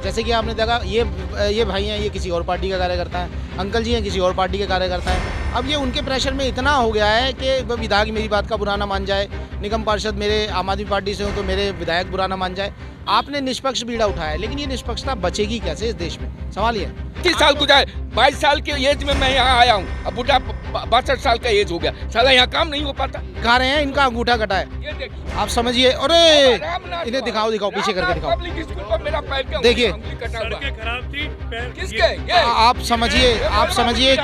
जैसे कि आपने देखा ये भाई हैं, ये किसी और पार्टी का कार्यकर्ता है, अंकल जी हैं किसी और पार्टी के कार्यकर्ता हैं। अब ये उनके प्रेशर में इतना हो गया है कि विधायक मेरी बात का बुरा ना मान जाए, निगम पार्षद मेरे आम आदमी पार्टी से हो तो मेरे विधायक बुरा ना मान जाए। आपने निष्पक्ष बीड़ा उठाया है, लेकिन ये निष्पक्षता बचेगी कैसे इस देश में? सवाल ये है। 30 साल गुजारे, 22 साल की एज में मैं यहाँ आया हूँ, अब बुढ़ा 62 साल का एज हो गया, साला यहाँ काम नहीं हो पाता। खा रहे हैं, इनका अंगूठा कटा है, ये देखिए, आप समझिए। अरे इन्हें दिखाओ पीछे करके दिखाओ, पब्लिक स्कूल पर मेरा पैर का देखिए। सड़कें खराब थी, किसके? आप समझिए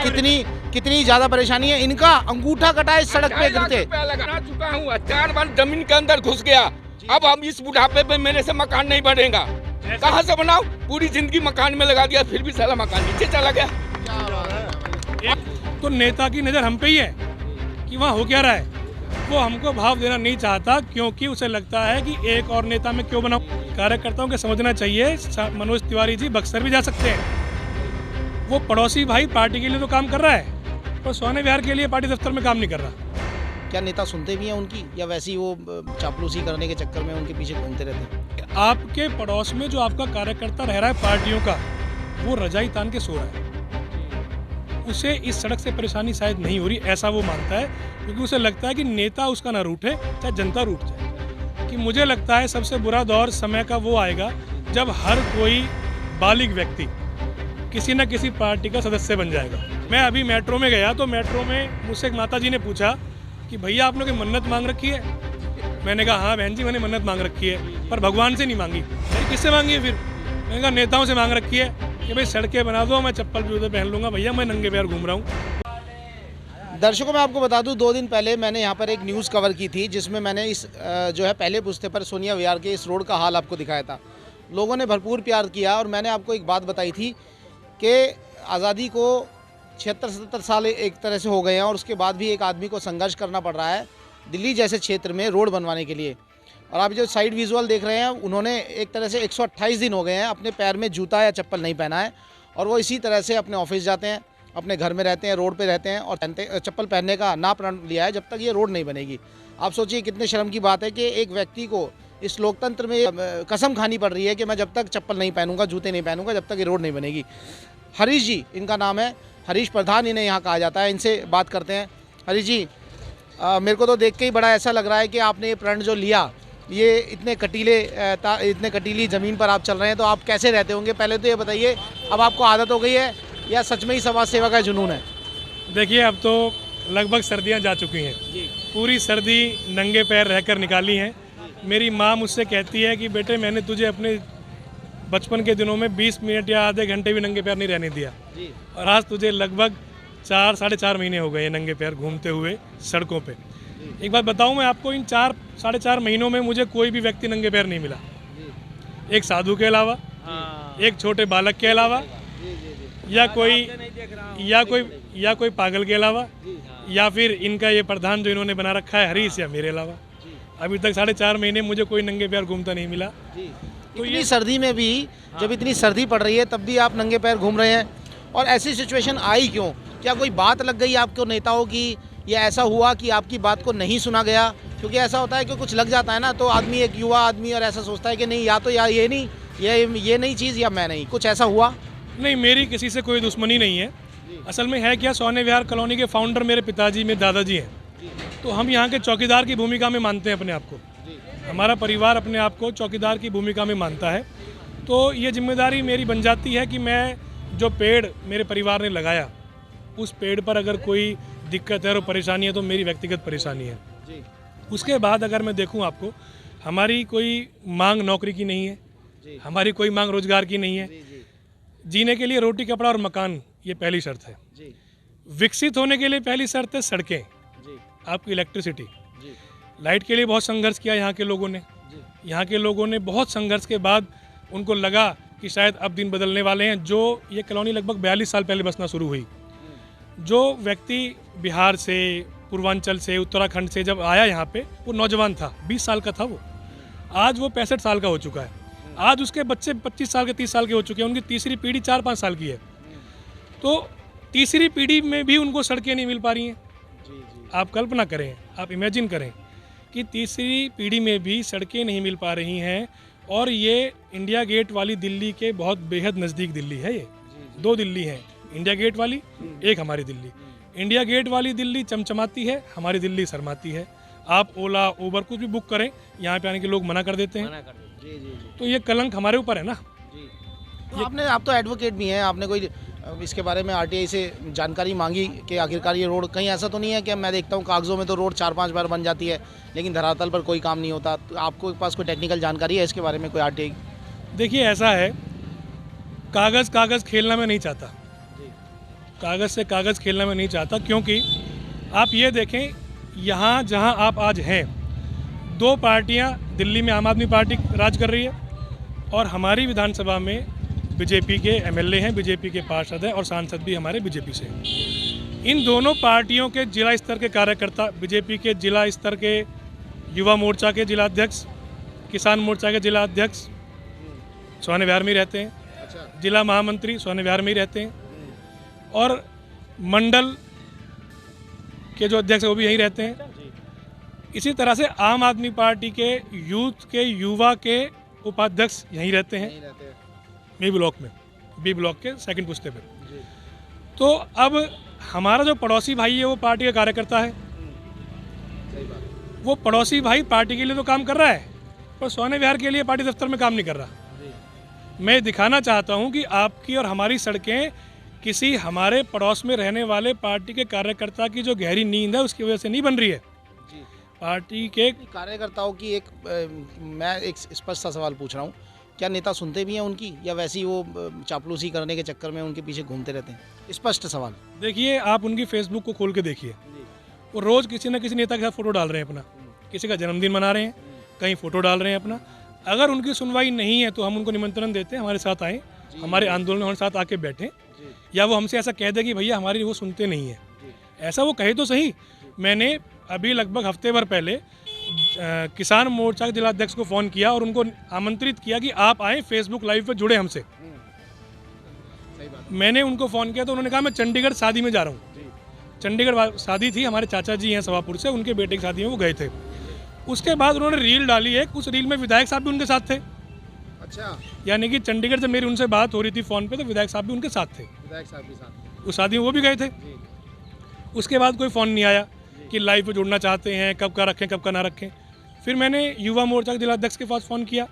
कितनी ज्यादा परेशानी है। इनका अंगूठा कटा है इस सड़क पे गिरते। लगा चुका हूँ, 4 बार जमीन के अंदर घुस गया। अब हम इस बुढ़ापे पे मेरे से मकान नहीं बनेगा, कहाँ से बनाऊं? पूरी जिंदगी मकान में लगा दिया, फिर भी साला मकान नीचे चला गया। तो नेता की नज़र हम पे ही है कि वहाँ हो क्या रहा है। वो हमको भाव देना नहीं चाहता क्योंकि उसे लगता है कि एक और नेता में क्यों बनाऊं। कार्यकर्ताओं को समझना चाहिए, मनोज तिवारी जी बक्सर भी जा सकते हैं। वो पड़ोसी भाई पार्टी के लिए तो काम कर रहा है, पर सोने विहार के लिए पार्टी दफ्तर में काम नहीं कर रहा। क्या नेता सुनते भी हैं उनकी, या वैसे ही वो चापलूसी करने के चक्कर में उनके पीछे घूमते रहते हैं? आपके पड़ोस में जो आपका कार्यकर्ता रह रहा है पार्टियों का, वो रजाई तान के सो रहा है। उसे इस सड़क से परेशानी शायद नहीं हो रही, ऐसा वो मानता है, क्योंकि उसे लगता है कि नेता उसका ना रूठे चाहे जनता रूठ जाए। कि मुझे लगता है सबसे बुरा दौर समय का वो आएगा जब हर कोई बालिग व्यक्ति किसी न किसी पार्टी का सदस्य बन जाएगा। मैं अभी मेट्रो में गया तो मेट्रो में मुझसे एक माता जी ने पूछा कि भैया आपने कोई मन्नत मांग रखी है? मैंने कहा हाँ बहन जी मैंने मन्नत मांग रखी है, पर भगवान से नहीं मांगी। मैंने किससे मांगी है फिर? मैंने कहा नेताओं से मांग रखी है कि भाई सड़कें बना दो, मैं चप्पल भी उधर पहन लूँगा, भैया मैं नंगे पैर घूम रहा हूँ। दर्शकों मैं आपको बता दूं, 2 दिन पहले मैंने यहाँ पर एक न्यूज़ कवर की थी जिसमें मैंने इस जो है पहले पुश्ते पर सोनिया विहार के इस रोड का हाल आपको दिखाया था। लोगों ने भरपूर प्यार किया और मैंने आपको एक बात बताई थी कि आज़ादी को 76-77 साल एक तरह से हो गए हैं और उसके बाद भी एक आदमी को संघर्ष करना पड़ रहा है दिल्ली जैसे क्षेत्र में रोड बनवाने के लिए। और आप जो साइड विजुअल देख रहे हैं, उन्होंने एक तरह से 128 दिन हो गए हैं अपने पैर में जूता या चप्पल नहीं पहना है, और वो इसी तरह से अपने ऑफिस जाते हैं, अपने घर में रहते हैं, रोड पे रहते हैं और चप्पल पहनने का ना प्रण लिया है जब तक ये रोड नहीं बनेगी। आप सोचिए कितने शर्म की बात है कि एक व्यक्ति को इस लोकतंत्र में कसम खानी पड़ रही है कि मैं जब तक चप्पल नहीं पहनूंगा, जूते नहीं पहनूंगा, जब तक ये रोड नहीं बनेगी। हरीश जी इनका नाम है, हरीश प्रधान इन्हें यहाँ कहा जाता है। इनसे बात करते हैं। हरीश जी, मेरे को तो देख के ही बड़ा ऐसा लग रहा है कि आपने ये प्रण जो लिया, ये इतने कटीली ज़मीन पर आप चल रहे हैं, तो आप कैसे रहते होंगे? पहले तो ये बताइए, अब आपको आदत हो गई है या सच में ही समाज सेवा का जुनून है? देखिए अब तो लगभग सर्दियां जा चुकी हैं, पूरी सर्दी नंगे पैर रहकर निकाली हैं। मेरी माँ मुझसे कहती है कि बेटे मैंने तुझे अपने बचपन के दिनों में 20 मिनट या आधे घंटे भी नंगे पैर नहीं रहने दिया, और आज तुझे लगभग 4-4.5 महीने हो गए नंगे पैर घूमते हुए सड़कों पे। एक बात बताऊं मैं आपको, इन 4-4.5 महीनों में मुझे कोई भी व्यक्ति नंगे पैर नहीं मिला, एक साधु के अलावा, एक छोटे बालक के अलावा, या कोई पागल के अलावा, या फिर इनका ये प्रधान जो इन्होंने बना रखा है हरीश, या मेरे अलावा। अभी तक 4.5 महीने मुझे कोई नंगे पैर घूमता नहीं मिला। तो इतनी सर्दी में भी, जब इतनी सर्दी पड़ रही है तब भी आप नंगे पैर घूम रहे हैं, और ऐसी सिचुएशन आई क्यों? क्या कोई बात लग गई आपको नेताओं की, या ऐसा हुआ कि आपकी बात को नहीं सुना गया? क्योंकि ऐसा होता है कि कुछ लग जाता है ना, तो आदमी, एक युवा आदमी, और ऐसा सोचता है कि नहीं, या तो या ये नहीं, ये नहीं चीज़, या मैं नहीं। कुछ ऐसा हुआ? नहीं, मेरी किसी से कोई दुश्मनी नहीं है। असल में है क्या, सोने विहार कॉलोनी के फाउंडर मेरे पिताजी, मेरे दादाजी हैं, तो हम यहाँ के चौकीदार की भूमिका में मानते हैं अपने आप को। हमारा परिवार अपने आप को चौकीदार की भूमिका में मानता है, तो ये जिम्मेदारी मेरी बन जाती है कि मैं जो पेड़ मेरे परिवार ने लगाया, उस पेड़ पर अगर कोई दिक्कत है और परेशानी है तो मेरी व्यक्तिगत परेशानी है। उसके बाद अगर मैं देखूं आपको, हमारी कोई मांग नौकरी की नहीं है, हमारी कोई मांग रोजगार की नहीं है। जीने के लिए रोटी कपड़ा और मकान, ये पहली शर्त है। विकसित होने के लिए पहली शर्त है सड़कें, आपकी इलेक्ट्रिसिटी। लाइट के लिए बहुत संघर्ष किया यहाँ के लोगों ने। यहाँ के लोगों ने बहुत संघर्ष के बाद उनको लगा कि शायद अब दिन बदलने वाले हैं। जो ये कॉलोनी लगभग 42 साल पहले बसना शुरू हुई, जो व्यक्ति बिहार से, पूर्वांचल से, उत्तराखंड से जब आया यहाँ पे, वो नौजवान था, 20 साल का था वो। आज वो 65 साल का हो चुका है। आज उसके बच्चे 25 साल के, 30 साल के हो चुके हैं। उनकी तीसरी पीढ़ी 4-5 साल की है। तो तीसरी पीढ़ी में भी उनको सड़कें नहीं मिल पा रही हैं। आप कल्पना करें, आप इमेजिन करें कि तीसरी पीढ़ी में भी सड़कें नहीं मिल पा रही हैं। और ये इंडिया गेट वाली दिल्ली के बहुत बेहद नज़दीक दिल्ली है। ये दो दिल्ली हैं, इंडिया गेट वाली, एक हमारी दिल्ली। इंडिया गेट वाली दिल्ली चमचमाती है, हमारी दिल्ली शर्माती है। आप ओला उबर कुछ भी बुक करें, यहाँ पे आने के लोग मना कर देते हैं। तो ये कलंक हमारे ऊपर है ना। तो आप तो एडवोकेट भी हैं, आपने कोई इसके बारे में आरटीआई से जानकारी मांगी कि आखिरकार ये रोड, कहीं ऐसा तो नहीं है कि मैं देखता हूँ कागजों में तो रोड 4-5 बार बन जाती है लेकिन धरातल पर कोई काम नहीं होता, तो आपको पास कोई टेक्निकल जानकारी है इसके बारे में, कोई आरटीआई? देखिए ऐसा है, कागज़ खेलना मैं नहीं चाहता, कागज़ से कागज़ खेलना मैं नहीं चाहता, क्योंकि आप ये देखें यहाँ जहाँ आप आज हैं, दो पार्टियाँ, दिल्ली में आम आदमी पार्टी राज कर रही है और हमारी विधानसभा में बीजेपी के एमएलए हैं, बीजेपी के पार्षद हैं और सांसद भी हमारे बीजेपी से हैं। इन दोनों पार्टियों के जिला स्तर के कार्यकर्ता, बीजेपी के जिला स्तर के युवा मोर्चा के जिला अध्यक्ष, किसान मोर्चा के जिला अध्यक्ष सोने विहार में ही रहते हैं। अच्छा। जिला महामंत्री सोने विहार में ही रहते हैं और मंडल के जो अध्यक्ष हैं वो भी यहीं रहते हैं। इसी तरह से आम आदमी पार्टी के यूथ के, युवा के उपाध्यक्ष यहीं रहते हैं, बी ब्लॉक के सेकंड पुश्ते पे। तो अब हमारा जो पड़ोसी भाई है वो पार्टी का कार्यकर्ता है, वो पड़ोसी भाई पार्टी के लिए तो काम कर रहा है पर सोने विहार के लिए पार्टी दफ्तर में काम नहीं कर रहा। मैं दिखाना चाहता हूं कि आपकी और हमारी सड़कें किसी हमारे पड़ोस में रहने वाले पार्टी के कार्यकर्ता की जो गहरी नींद है उसकी वजह से नहीं बन रही है। पार्टी के कार्यकर्ताओं की मैं एक स्पष्ट सा सवाल पूछ रहा हूँ, क्या नेता सुनते भी हैं उनकी या वैसे ही वो चापलूसी करने के चक्कर में उनके पीछे घूमते रहते हैं? स्पष्ट सवाल। देखिए आप उनकी फेसबुक को खोल के देखिए, वो रोज़ किसी न किसी नेता के साथ फ़ोटो डाल रहे हैं अपना, किसी का जन्मदिन मना रहे हैं, कहीं फ़ोटो डाल रहे हैं अपना। अगर उनकी सुनवाई नहीं है तो हम उनको निमंत्रण देते हैं हमारे साथ आएँ, हमारे आंदोलन में हमारे साथ आके बैठें, या वो हमसे ऐसा कह दे कि भैया हमारी वो सुनते नहीं है, ऐसा वो कहे तो सही। मैंने अभी लगभग हफ्ते भर पहले किसान मोर्चा के जिलाध्यक्ष को फ़ोन किया और उनको आमंत्रित किया कि आप आएँ फेसबुक लाइव पे जुड़े हमसे। मैंने उनको फ़ोन किया तो उन्होंने कहा मैं चंडीगढ़ शादी में जा रहा हूँ। चंडीगढ़ शादी थी, हमारे चाचा जी हैं सवापुर से, उनके बेटे की शादी में वो गए थे। उसके बाद उन्होंने रील डाली है, उस रील में विधायक साहब भी उनके साथ थे। अच्छा। यानी कि चंडीगढ़ से मेरी उनसे बात हो रही थी फ़ोन पे तो विधायक साहब भी उनके साथ थे, विधायक साहब भी साथ, उस शादी में वो भी गए थे। उसके बाद कोई फ़ोन नहीं आया कि लाइव पे जुड़ना चाहते हैं, कब का रखें कब का ना रखें। फिर मैंने युवा मोर्चा के जिलाध्यक्ष के पास फ़ोन किया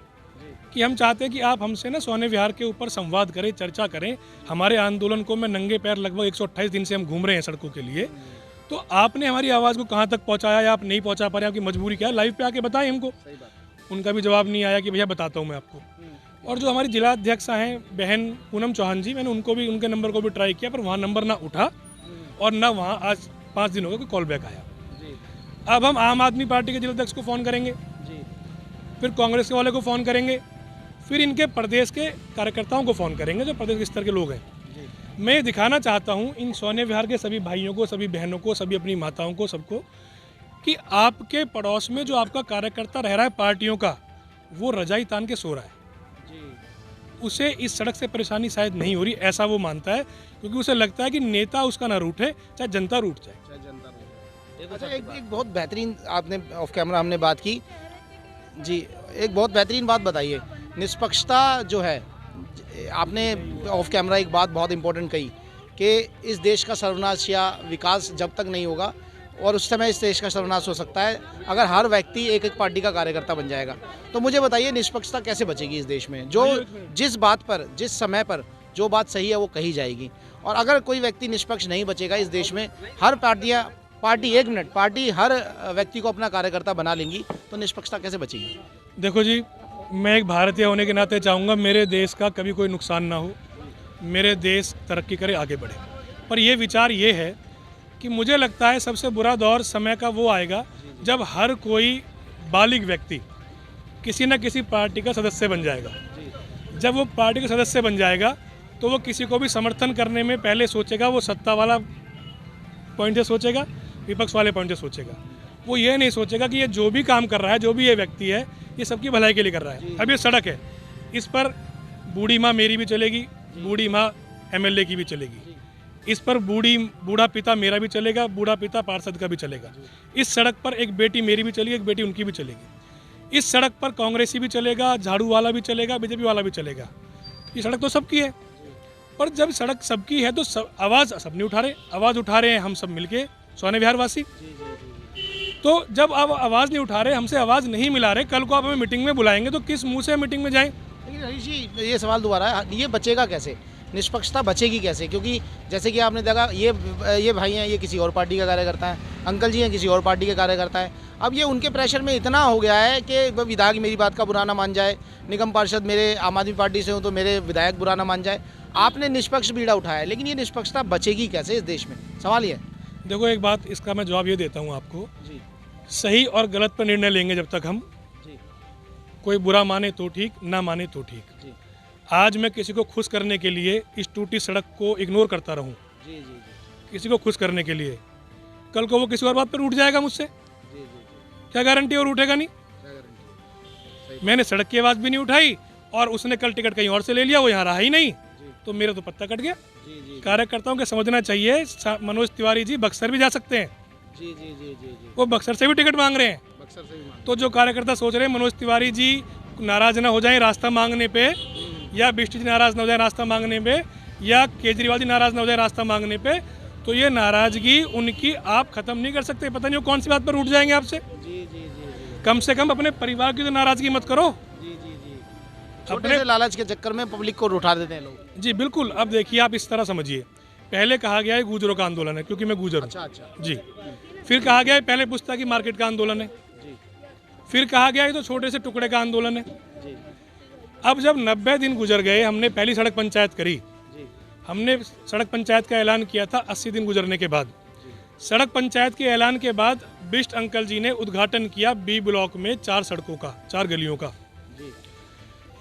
कि हम चाहते हैं कि आप हमसे ना सोने विहार के ऊपर संवाद करें, चर्चा करें। हमारे आंदोलन को मैं नंगे पैर लगभग 128 दिन से हम घूम रहे हैं सड़कों के लिए, तो आपने हमारी आवाज़ को कहाँ तक पहुँचाया या आप नहीं पहुँचा पा रहे, आपकी मजबूरी क्या है, लाइव पे आके बताएं हमको। उनका भी जवाब नहीं आया कि भैया बताता हूँ मैं आपको। और जो हमारी जिला अध्यक्ष हैं बहन पूनम चौहान जी, मैंने उनको भी, उनके नंबर को भी ट्राई किया पर वहाँ नंबर ना उठा और ना वहाँ आज 5 दिन हो गए कोई कॉल बैक आया। अब हम आम आदमी पार्टी के जिलाध्यक्ष को फ़ोन करेंगे, फिर कांग्रेस के वाले को फ़ोन करेंगे, फिर इनके प्रदेश के कार्यकर्ताओं को फ़ोन करेंगे जो प्रदेश के स्तर के लोग हैं। मैं दिखाना चाहता हूँ इन सोने विहार के सभी भाइयों को, सभी बहनों को, सभी अपनी माताओं को, सबको कि आपके पड़ोस में जो आपका कार्यकर्ता रह रहा है पार्टियों का, वो रजाई तान के सो रहा है। उसे इस सड़क से परेशानी शायद नहीं हो रही, ऐसा वो मानता है, क्योंकि उसे लगता है कि नेता उसका ना रूठे, चाहे जनता रूठ जाए। अच्छा, एक बहुत बेहतरीन आपने ऑफ कैमरा हमने बात की जी, एक बहुत बेहतरीन बात बताइए, निष्पक्षता जो है, आपने ऑफ कैमरा एक बात बहुत इंपॉर्टेंट कही कि इस देश का सर्वनाश या विकास जब तक नहीं होगा, और उस समय इस देश का सर्वनाश हो सकता है अगर हर व्यक्ति एक एक पार्टी का कार्यकर्ता बन जाएगा। तो मुझे बताइए निष्पक्षता कैसे बचेगी इस देश में, जो जिस बात पर, जिस समय पर जो बात सही है वो कही जाएगी, और अगर कोई व्यक्ति निष्पक्ष नहीं बचेगा इस देश में, हर पार्टी हर व्यक्ति को अपना कार्यकर्ता बना लेंगी, तो निष्पक्षता कैसे बचेगी? देखो जी, मैं एक भारतीय होने के नाते चाहूँगा मेरे देश का कभी कोई नुकसान ना हो, मेरे देश तरक्की करे, आगे बढ़े। पर यह विचार ये है कि मुझे लगता है सबसे बुरा दौर समय का वो आएगा जब हर कोई बालिग व्यक्ति किसी न किसी पार्टी का सदस्य बन जाएगा। जब वो पार्टी का सदस्य बन जाएगा तो वो किसी को भी समर्थन करने में पहले सोचेगा, वो सत्ता वाला पॉइंट से सोचेगा, विपक्ष वाले पॉइंट से सोचेगा। वो ये नहीं सोचेगा कि ये जो भी काम कर रहा है, जो भी ये व्यक्ति है, ये सबकी भलाई के लिए कर रहा है। अब ये सड़क है, इस पर बूढ़ी माँ मेरी भी चलेगी, बूढ़ी माँ एमएलए की भी चलेगी, इस पर बूढ़ा पिता मेरा भी चलेगा, बूढ़ा पिता पार्षद का भी चलेगा। इस सड़क पर एक बेटी मेरी भी चलेगी, एक बेटी उनकी भी चलेगी। इस सड़क पर कांग्रेसी भी चलेगा, झाड़ू वाला भी चलेगा, बीजेपी वाला भी चलेगा। ये सड़क तो सबकी है, पर जब सड़क सबकी है तो आवाज़ सब नहीं उठा रहे। आवाज़ उठा रहे हैं हम सब मिलके, सोने विहार वासी। तो जब आप आवाज़ नहीं उठा रहे, हमसे आवाज़ नहीं मिला रहे, कल को आप हमें मीटिंग में बुलाएंगे तो किस मुंह से मीटिंग में जाएं? लेकिन हरीश जी, ये सवाल दोबारा है, ये बचेगा कैसे? निष्पक्षता बचेगी कैसे? क्योंकि जैसे कि आपने देखा, ये भाई हैं, ये किसी और पार्टी का कार्यकर्ता है, अंकल जी हैं किसी और पार्टी के कार्यकर्ता है। अब ये उनके प्रेशर में इतना हो गया है कि विधायक मेरी बात का बुरा ना मान जाए, निगम पार्षद मेरे आम आदमी पार्टी से हूँ तो मेरे विधायक बुरा ना मान जाए। आपने निष्पक्ष बीड़ा उठाया है, लेकिन ये निष्पक्षता बचेगी कैसे इस देश में? सवाल ये है। देखो, एक बात इसका मैं जवाब ये देता हूँ आपको, जी सही और गलत पर निर्णय लेंगे जब तक हम। जी कोई बुरा माने तो ठीक, ना माने तो ठीक। जी आज मैं किसी को खुश करने के लिए इस टूटी सड़क को इग्नोर करता रहूं, जी जी जी किसी को खुश करने के लिए, कल को वो किसी और बात पर उठ जाएगा मुझसे, जी जी क्या गारंटी? और उठेगा नहीं। क्या गारंटी? मैंने सड़क की आवाज़ भी नहीं उठाई और उसने कल टिकट कहीं और से ले लिया, वो यहाँ रहा ही नहीं, तो मेरा तो पत्ता कट गया। जी जी कार्यकर्ताओं को समझना चाहिए, मनोज तिवारी जी बक्सर भी जा सकते हैं, जी जी जी जी जी वो बक्सर से भी टिकट मांग रहे हैं। बक्सर से भी मान। तो जो कार्यकर्ता सोच रहे हैं मनोज तिवारी जी नाराज ना हो जाएं रास्ता मांगने पे, या बिष्ट जी नाराज ना हो जाए रास्ता मांगने पे, या केजरीवाल जी नाराज ना हो जाए रास्ता मांगने पे, तो ये नाराजगी उनकी आप खत्म नहीं कर सकते। पता नहीं वो कौन सी बात पर उठ जाएंगे आपसे। जी जी जी जी कम से कम अपने परिवार की तो नाराजगी मत करो। जी जी जी छोटे से लालच के चक्कर में पब्लिक को उठा देते हैं लोग। जी बिल्कुल। अब देखिए, आप इस तरह समझिए, पहले कहा गया है गुजरों का आंदोलन है, क्योंकि मैं गुजर हूँ। अच्छा अच्छा जी। फिर कहा गया है पहले पुस्तक की मार्केट का आंदोलन है। जी फिर कहा गया है तो छोटे से टुकड़े का आंदोलन है। जी अब जब 90 दिन गुजर गए, हमने पहली सड़क पंचायत करी, जी हमने सड़क पंचायत का ऐलान किया था 80 दिन गुजरने के बाद। सड़क पंचायत के ऐलान के बाद बिष्ट अंकल जी ने उद्घाटन किया बी ब्लॉक में 4 सड़कों का, 4 गलियों का। जी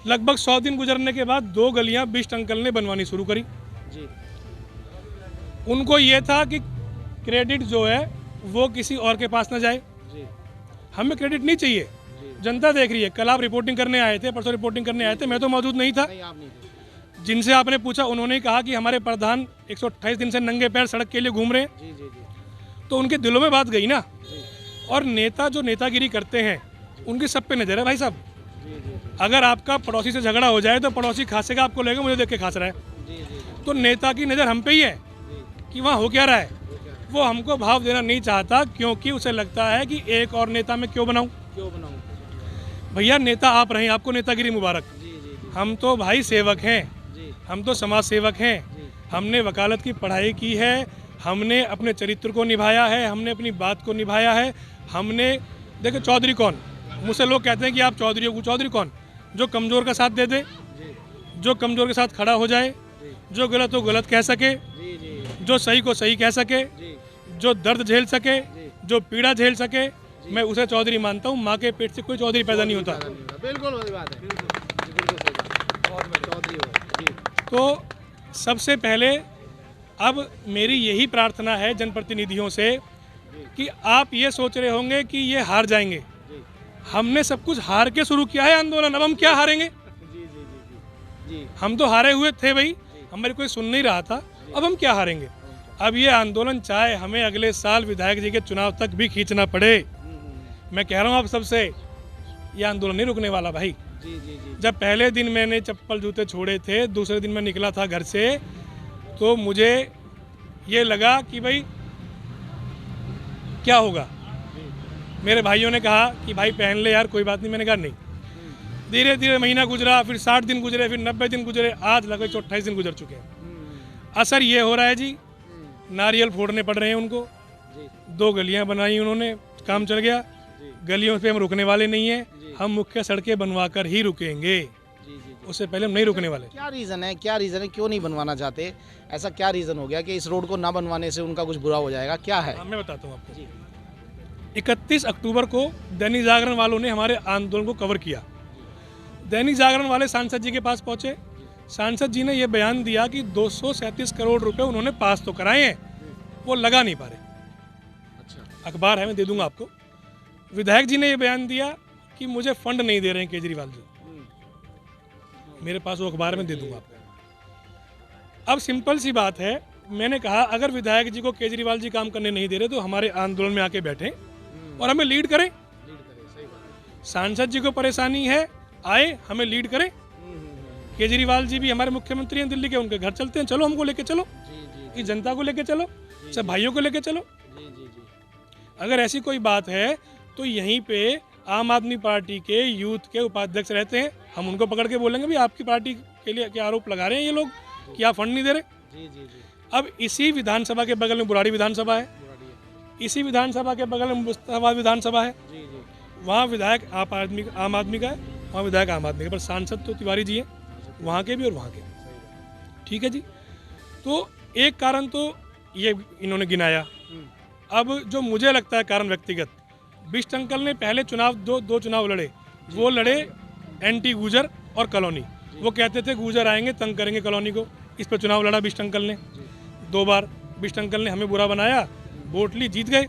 लगभग 100 दिन गुजरने के बाद 2 गलियां बिष्ट अंकल ने बनवानी शुरू करी। जी उनको ये था कि क्रेडिट जो है वो किसी और के पास ना जाए, जी हमें क्रेडिट नहीं चाहिए। जनता देख रही है। कल आप रिपोर्टिंग करने आए थे, परसों रिपोर्टिंग करने आए थे, मैं तो मौजूद नहीं था। नहीं, आप नहीं थे। जिनसे आपने पूछा उन्होंने कहा कि हमारे प्रधान 128 दिन से नंगे पैर सड़क के लिए घूम रहे हैं। जी जी जी तो उनके दिलों में बात गई ना। जी और नेता जो नेतागिरी करते हैं उनकी सब पे नजर है भाई साहब। जी जी अगर आपका पड़ोसी से झगड़ा हो जाए तो पड़ोसी खांसेगा, आपको लगेगा मुझे देख के खांस रहा है। जी जी तो नेता की नज़र हम पे ही है कि वहाँ हो क्या रहा है। वो हमको भाव देना नहीं चाहता, क्योंकि उसे लगता है कि एक और नेता मैं क्यों बनाऊं। क्यों बनाऊं? भैया नेता आप रहे, आपको नेतागिरी मुबारक। जी जी जी हम तो भाई सेवक हैं, जी हम तो समाज सेवक हैं। हमने वकालत की पढ़ाई की है, हमने अपने चरित्र को निभाया है, हमने अपनी बात को निभाया है। हमने देखो, चौधरी कौन? मुझसे लोग कहते हैं कि आप चौधरी हो। चौधरी कौन? जो कमज़ोर का साथ दे दे, जो कमज़ोर के साथ खड़ा हो जाए, जो गलत हो गलत कह सके, जी जी जो सही को सही कह सके, जी जो दर्द झेल सके, जो पीड़ा झेल सके, मैं उसे चौधरी मानता हूँ। माँ के पेट से कोई चौधरी पैदा नहीं होता। बिल्कुल वही बात है। बिल्कुल सही बात। बहुत बढ़िया। चौधरी हो। जी तो सबसे पहले अब मेरी यही प्रार्थना है जनप्रतिनिधियों से कि आप ये सोच रहे होंगे कि ये हार जाएंगे। हमने सब कुछ हार के शुरू किया है आंदोलन, अब हम क्या हारेंगे? जी जी जी जी हम तो हारे हुए थे भाई, हमारे कोई सुन नहीं रहा था, अब हम क्या हारेंगे? अब ये आंदोलन चाहे हमें अगले साल विधायक जी के चुनाव तक भी खींचना पड़े, मैं कह रहा हूँ आप सबसे, ये आंदोलन नहीं रुकने वाला भाई। जी जी जी जब पहले दिन मैंने चप्पल जूते छोड़े थे, दूसरे दिन मैं निकला था घर से, तो मुझे ये लगा कि भाई क्या होगा। मेरे भाइयों ने कहा कि भाई पहन ले यार, कोई बात नहीं। मैंने कहा नहीं। धीरे धीरे महीना गुजरा, फिर 60 दिन गुजरे, फिर 90 दिन गुजरे, आज लगभग 28 दिन गुजर चुके हैं। असर ये हो रहा है जी, नारियल फोड़ने पड़ रहे हैं उनको। 2 गलियां बनाई उन्होंने, काम चल गया। गलियों पे हम रुकने वाले नहीं हैं, हम मुख्य सड़कें बनवा कर ही रुकेंगे, उससे पहले हम नहीं रुकने वाले। क्या रीज़न है? क्या रीज़न है? क्यों नहीं बनवाना चाहते? ऐसा क्या रीज़न हो गया कि इस रोड को ना बनवाने से उनका कुछ बुरा हो जाएगा? क्या है? मैं बताता हूँ आपको। 31 अक्टूबर को दैनिक जागरण वालों ने हमारे आंदोलन को कवर किया। दैनिक जागरण वाले सांसद जी के पास पहुंचे। सांसद जी ने यह बयान दिया कि 237 करोड़ रुपए उन्होंने पास तो कराए हैं, वो लगा नहीं पा रहे। अच्छा। अखबार है, मैं दे दूंगा आपको। विधायक जी ने यह बयान दिया कि मुझे फंड नहीं दे रहे हैं केजरीवाल जी। मेरे पास वो अखबार में दे दूंगा आपको। अब सिंपल सी बात है, मैंने कहा अगर विधायक जी को केजरीवाल जी काम करने नहीं दे रहे तो हमारे आंदोलन में आके बैठें और हमें लीड करें। सांसद जी को परेशानी है, आए हमें लीड करें। केजरीवाल जी भी हमारे मुख्यमंत्री हैं दिल्ली के, उनके घर चलते हैं, चलो हमको लेके चलो, इस जनता को लेके चलो, सब भाइयों को लेके चलो। अगर ऐसी कोई बात है तो यहीं पे आम आदमी पार्टी के यूथ के उपाध्यक्ष रहते हैं, हम उनको पकड़ के बोलेंगे भी आपकी पार्टी के लिए क्या आरोप लगा रहे हैं ये लोग कि आप फंड नहीं दे रहे। अब इसी विधानसभा के बगल में बुराड़ी विधानसभा है, इसी विधानसभा के बगल में मुस्तफाबाद विधानसभा है, वहाँ विधायक आम आदमी का है, वहाँ विधायक आम आदमी का, पर सांसद तो तिवारी जी हैं, वहाँ के भी और वहाँ के भी। ठीक है जी। तो एक कारण तो ये इन्होंने गिनाया। अब जो मुझे लगता है कारण व्यक्तिगत, बिष्ट अंकल ने पहले चुनाव दो चुनाव लड़े, वो लड़े एंटी गुजर और कॉलोनी। वो कहते थे गुजर आएंगे तंग करेंगे कॉलोनी को, इस पर चुनाव लड़ा बिष्ट अंकल ने 2 बार। बिष्ट अंकल ने हमें बुरा बनाया, वोट ली, जीत गए।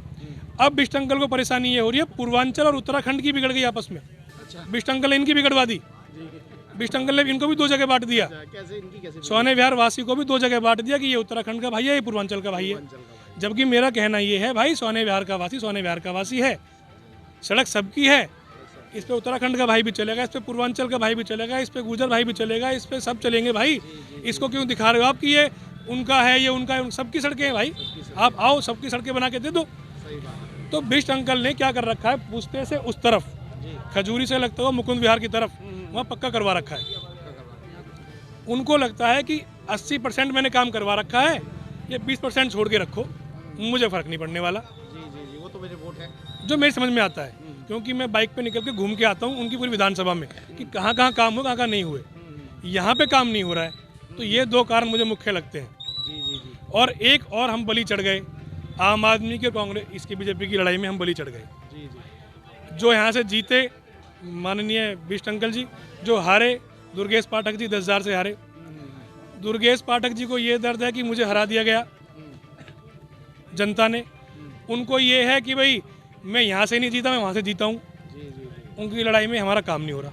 अब बिष्ट अंकल को परेशानी ये हो रही है, पूर्वांचल और उत्तराखंड की बिगड़ गई आपस में। बिष्ट अंकल ने इनकी बिगड़वा दी, बिष्ट अंकल ने इनको भी 2 जगह बांट दिया। सोने विहार वासी को भी 2 जगह बांट दिया कि ये उत्तराखंड का भाई है, ये पूर्वांचल का भाई है। जबकि मेरा कहना ये है भाई, सोने विहार का वासी सोने विहार का वासी है, सड़क सबकी है, इस पे उत्तराखंड का भाई भी चलेगा, इस पे पूर्वांचल का भाई भी चलेगा, इस पे गुजर भाई भी चलेगा, इस पे सब चलेंगे भाई। इसको क्यों दिखा रहे हो आप कि ये उनका है, ये उनका है? सबकी सड़कें हैं भाई, आप आओ सबकी सड़कें बना के दे दो। तो बिष्ट अंकल ने क्या कर रखा है, पुस्ते से उस तरफ, खजूरी से लगता हुआ मुकुंद विहार की तरफ, वहाँ पक्का करवा रखा है। उनको लगता है कि 80% मैंने काम करवा रखा है, ये 20% छोड़ के रखो, मुझे फ़र्क नहीं पड़ने वाला। वो तो मेरे वोट है जो मेरी समझ में आता है, क्योंकि मैं बाइक पे निकल के घूम के आता हूँ उनकी पूरी विधानसभा में कि कहाँ कहाँ काम हुए, कहाँ कहाँ नहीं हुए। यहाँ पे काम नहीं हो रहा है, तो ये 2 कारण मुझे मुख्य लगते हैं। और एक और हम बलि चढ़ गए, आम आदमी के कांग्रेस इसकी बीजेपी की लड़ाई में हम बलि चढ़ गए। जो यहाँ से जीते माननीय बिष्ट अंकल जी, जो हारे दुर्गेश पाठक जी 10,000 से हारे। दुर्गेश पाठक जी को ये दर्द है कि मुझे हरा दिया गया जनता ने। उनको ये है कि भाई मैं यहाँ से नहीं जीता, मैं वहाँ से जीता हूँ। उनकी लड़ाई में हमारा काम नहीं हो रहा।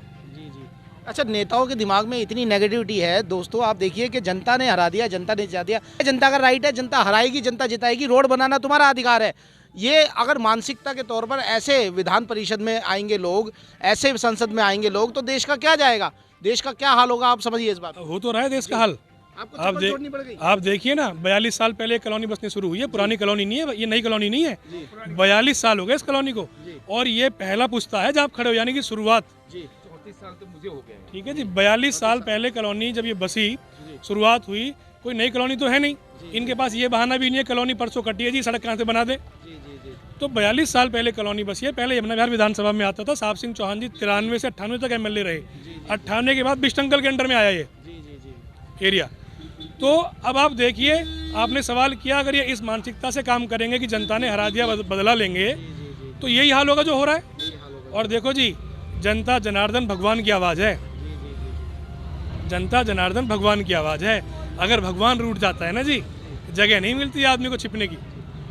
अच्छा, नेताओं के दिमाग में इतनी नेगेटिविटी है दोस्तों, आप देखिए कि जनता ने हरा दिया, जनता ने जिता दिया, जनता का राइट है, जनता हराएगी, जनता जिताएगी, रोड बनाना तुम्हारा अधिकार है। ये अगर मानसिकता के तौर पर ऐसे विधान परिषद में आएंगे लोग, ऐसे संसद में आएंगे लोग, तो देश का क्या जाएगा, देश का क्या हाल होगा, आप समझिए इस बात। हो तो रहा है देश का हाल। आप देखिए ना, 42 साल पहले कॉलोनी बसनी शुरू हुई है, पुरानी कॉलोनी नहीं है, ये नई कॉलोनी नहीं है। 42 साल हो गए इस कॉलोनी को, और ये पहला पुश्ता है जब आप खड़े हो, यानी कि शुरुआत। 34 साल तो मुझे हो गए। ठीक है जी, 42 साल पहले कॉलोनी जब ये बसी, शुरुआत हुई, कोई नई कॉलोनी तो है नहीं। इनके पास ये बहाना भी नहीं है कॉलोनी परसों कटी है जी, सड़क कहाँ से बना दे। तो 42 साल पहले कॉलोनी बसी है। पहले यमुना विहार विधानसभा में आता था, साहब सिंह चौहान जी 93 से 98 तक MLA रहे। 98 के बाद बिष्ट अंकल के अंडर में आया ये एरिया। तो अब आप देखिए, आपने सवाल किया, अगर ये इस मानसिकता से काम करेंगे कि जनता ने हरा दिया, बदला लेंगे, तो यही हाल होगा जो हो रहा है। और देखो जी, जनता जनार्दन भगवान की आवाज़ है, जनता जनार्दन भगवान की आवाज़ है। अगर भगवान रूठ जाता है ना जी, जगह नहीं मिलती आदमी को छिपने की।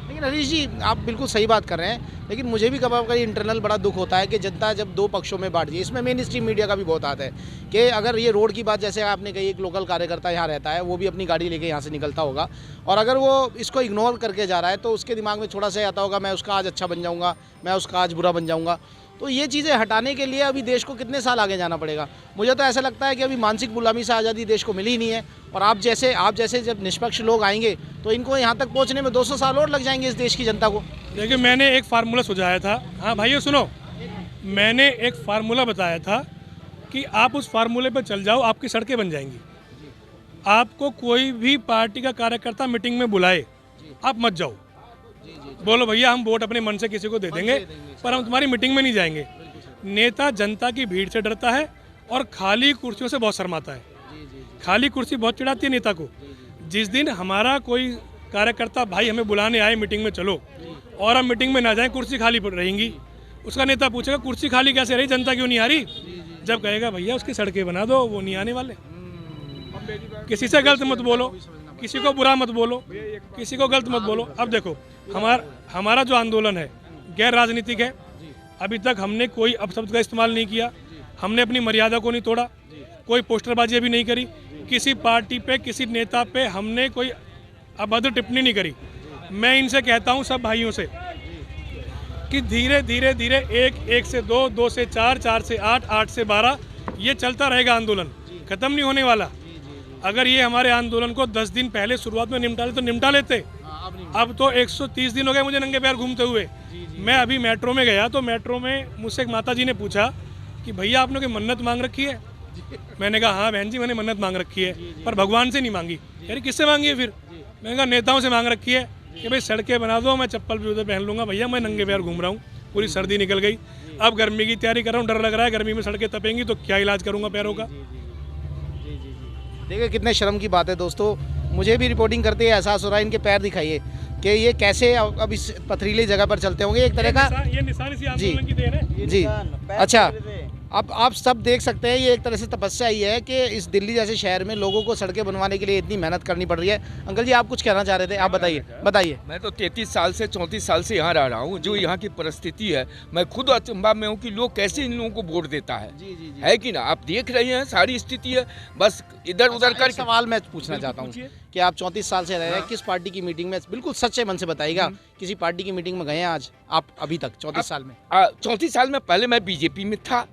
लेकिन हरीश जी, आप बिल्कुल सही बात कर रहे हैं, लेकिन मुझे भी कभी इंटरनल बड़ा दुख होता है कि जनता जब 2 पक्षों में बांट दी। इसमें मेन स्ट्रीम मीडिया का भी बहुत हाथ है कि अगर ये रोड की बात, जैसे आपने कही, एक लोकल कार्यकर्ता यहाँ रहता है, वो भी अपनी गाड़ी लेके यहाँ से निकलता होगा, और अगर वो इसको इग्नोर करके जा रहा है तो उसके दिमाग में थोड़ा सा आता होगा, मैं उसका आज अच्छा बन जाऊँगा, मैं उसका आज बुरा बन जाऊँगा। तो ये चीज़ें हटाने के लिए अभी देश को कितने साल आगे जाना पड़ेगा। मुझे तो ऐसा लगता है कि अभी मानसिक गुलामी से आज़ादी देश को मिली ही नहीं है, और आप जैसे जब निष्पक्ष लोग आएंगे तो इनको यहाँ तक पहुँचने में 200 साल और लग जाएंगे इस देश की जनता को। देखिए, मैंने एक फार्मूला सुझाया था। हाँ भाइयों सुनो, मैंने एक फार्मूला बताया था कि आप उस फार्मूले पर चल जाओ, आपकी सड़कें बन जाएंगी। आपको कोई भी पार्टी का कार्यकर्ता मीटिंग में बुलाए, आप मत जाओ, बोलो भैया हम वोट अपने मन से किसी को दे देंगे, पर हम तुम्हारी मीटिंग में नहीं जाएंगे। नेता जनता की भीड़ से डरता है और खाली कुर्सियों से बहुत शर्माता है। खाली कुर्सी बहुत चिढ़ाती है नेता को। जिस दिन हमारा कोई कार्यकर्ता भाई हमें बुलाने आए मीटिंग में चलो, और हम मीटिंग में ना जाएं, कुर्सी खाली रहेंगी, उसका नेता पूछेगा कुर्सी खाली कैसे रही, जनता क्यों नहीं आ रही? जब कहेगा भैया उसकी सड़कें बना दो, वो नहीं आने वाले। किसी से गलत मत बोलो, किसी को बुरा मत बोलो, किसी को गलत मत बोलो। अब देखो, हमारा जो आंदोलन है गैर राजनीतिक है। अभी तक हमने कोई अपशब्द का इस्तेमाल नहीं किया, हमने अपनी मर्यादा को नहीं तोड़ा, कोई पोस्टरबाजी भी नहीं करी, किसी पार्टी पे, किसी नेता पे हमने कोई अभद्र टिप्पणी नहीं करी। मैं इनसे कहता हूँ, सब भाइयों से, कि धीरे धीरे धीरे एक से 2, 2 से 4, 4 से 8, 8 से 12 ये चलता रहेगा आंदोलन, खत्म नहीं होने वाला। अगर ये हमारे आंदोलन को 10 दिन पहले शुरुआत में निपटा ले तो निपटा लेते। अब तो 130 दिन हो गए मुझे नंगे पैर घूमते हुए। मैं अभी मेट्रो में गया तो मेट्रो में मुझसे एक माता जी ने पूछा कि भैया आपने कोई मन्नत मांग रखी है? मैंने कहा हाँ बहन जी मैंने मन्नत मांग रखी है, पर भगवान से नहीं मांगी। यार किससे मांगी है फिर? मैंने कहा नेताओं से मांग रखी है कि भाई सड़कें बना दो, मैं चप्पल भी उधर पहन लूँगा। भैया मैं नंगे पैर घूम रहा हूँ, पूरी सर्दी निकल गई, अब गर्मी की तैयारी कर रहा हूँ, डर लग रहा है गर्मी में सड़कें तपेंगी तो क्या इलाज करूँगा पैरों का। देखिए कितने शर्म की बात है दोस्तों, मुझे भी रिपोर्टिंग करते हुए एहसास हो रहा है। इनके पैर दिखाइए कि ये कैसे अब इस पथरीली जगह पर चलते होंगे। एक तरह का ये निशान इसी आंदोलन की देन है। जी अच्छा, अब आप सब देख सकते हैं ये एक तरह से तपस्या ही है कि इस दिल्ली जैसे शहर में लोगों को सड़कें बनवाने के लिए इतनी मेहनत करनी पड़ रही है। अंकल जी आप कुछ कहना चाह रहे थे, आप बताइए। मैं तो 33 साल से 34 साल से यहाँ रह रहा हूँ। जो यहाँ की परिस्थिति है, मैं खुद अचंभा में हूँ कि लोग कैसे इन लोगों को वोट देता है। है कि ना? आप देख रहे हैं सारी स्थिति है, बस इधर उधर कर। सवाल मैं पूछना चाहता हूँ कि आप 34 साल से रह रहे हैं, किस पार्टी की मीटिंग में, बिल्कुल सच्चे मन से बताइएगा, किसी पार्टी की मीटिंग में गए हैं आज आप अभी तक 34 साल में? 34 साल में पहले मैं बीजेपी में था,